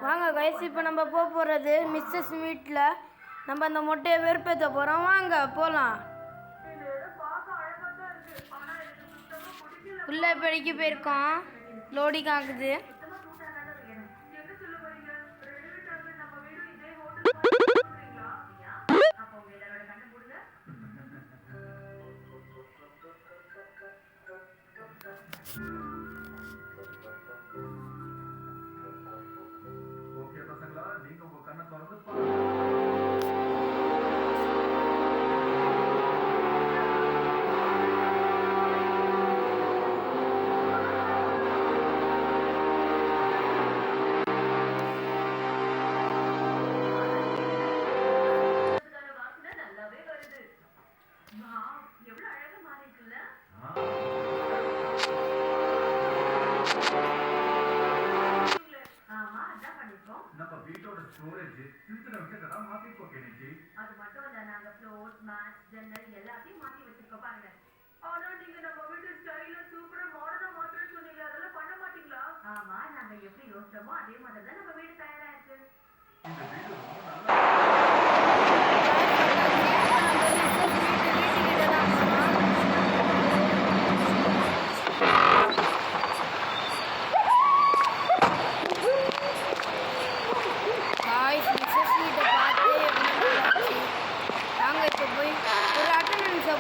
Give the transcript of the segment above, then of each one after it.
வாங்க கைஸ், இப்போ நம்ம போகிறது மிஸ்ஸஸ் வீட்டில் நம்ம அந்த மொட்டையை வெறுப்பேற்ற போகிறோம். வாங்க போகலாம். உள்ளே படிக்க போயிருக்கோம். லோடிங் ஆகுது. ஓகே பசங்களா, நீங்க உங்க கண்ணை திறந்து நம்ம வீட்டோட ஸ்டோரேஜ் திருத்தின விஷயத்தை மாத்திக்கோ கேனிச்சி. அது மட்டும் இல்ல, நாங்க ஃப்ளோர் மேட் ஜன்னல் எல்லாத்தையும் மாத்தி வச்சிருக்கோம் பாருங்க. ஆனா நீங்க நம்ம வீட்டு ஸ்டைல சூப்பரா மாடர்னா மாத்திரம் சொன்னீங்க, அதெல்லாம் பண்ண மாட்டீங்களா? ஆமா, நாங்க எப்படி யோசிச்சோமோ அதே மாதிரி தான் நம்ம வீடு தயாராயிருக்கு. இந்த வீடு ரொம்ப நல்லா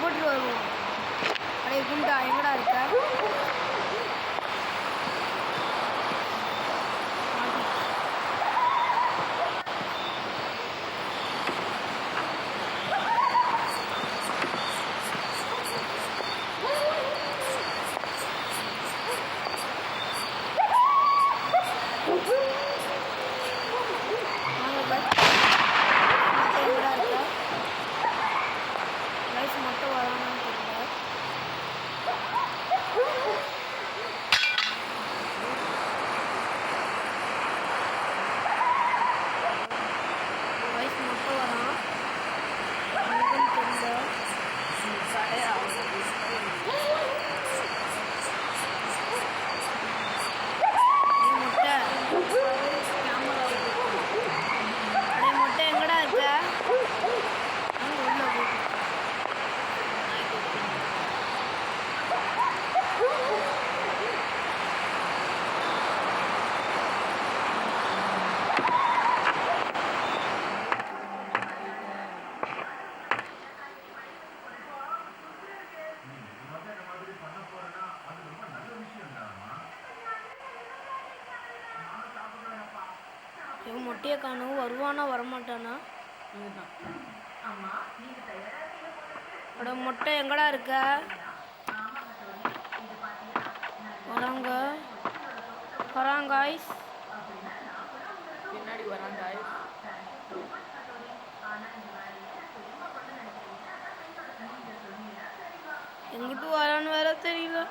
போட்டு வருவோம். அப்படியே குண்டா எங்கடா இருக்க? மொட்டையை காணும். வருவானா வரமாட்டானா? மொட்டை எங்கடா இருக்க? வராங்க பின்னாடி வராங்க. எங்கிட்டு வரான்னு வேற தெரியல.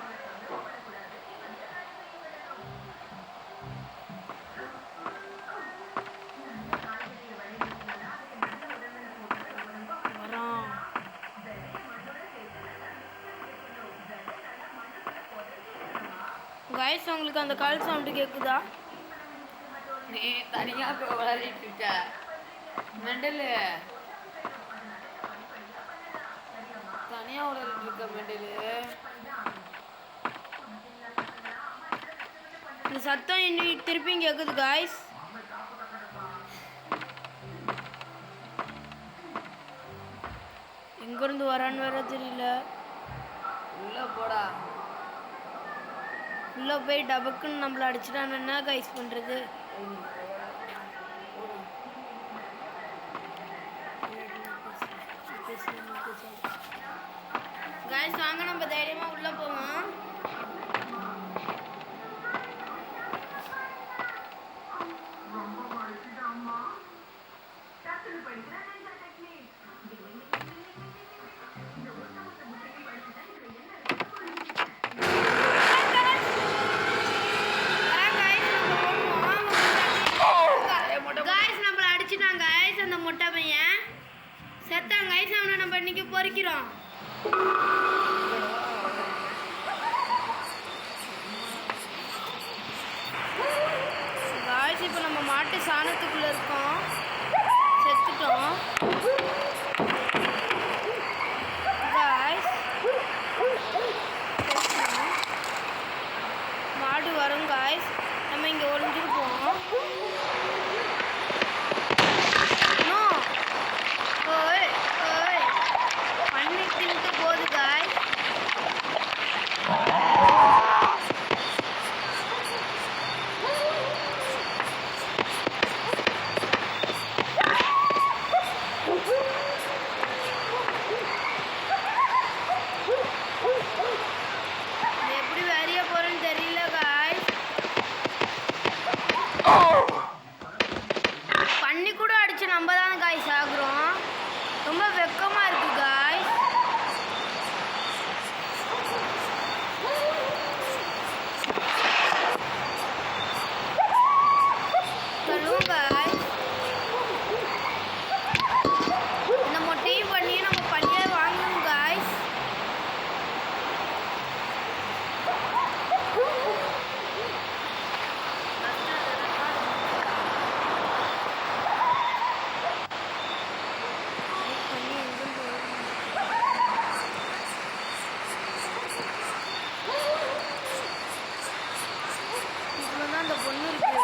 கைஸ், உங்களுக்கு அந்த கால் சவுண்டு கேட்குதா? நீ தனியாக விளையாடிட்டு இருக்க மெண்டலு. தனியாக விளையாடிட்டு இருக்க மெண்டலு. இந்த சத்தம் இன்னும் திருப்பி கேட்குது கைஸ். எங்கிருந்து வரான்னு வேற தெரியல. உள்ள போடா. உள்ள போய் டபக்குன்னு நம்மள அடிச்சுட்டான்னு என்ன கைஸ் பண்றது? கைஸ் வாங்க, நம்ம தைரியமா உள்ள போவோம். மொட்டை பையன் செத்தாங்க. அவனை நம்ம இன்னைக்கு பொறிக்கிறோம். மாட்டு சாணத்துக்குள்ள இருக்கோம், செத்துட்டோம் guys. செத்துட்டோம். மாடு வரும் guys. நம்ம இங்க ஒளிஞ்சிருப்போம். No. ஓய் ஓய் பண்ணி தின்ட்டு போகுது guys. இது எப்படி வெளிய போறேன்னு தெரியல guys. பண்ணி கூட அடிச்சு நம்ம தானே guys ஆகுறோம். ரொம்ப வெக்கமா இருக்கு guys. சொல்லுங்க guys. இந்த மொட்டையும் பண்ணியும் நம்ம பண்ணியே வாங்கணும் guys. இவ்வளோதான் அந்த பொண்ணு இருக்கு.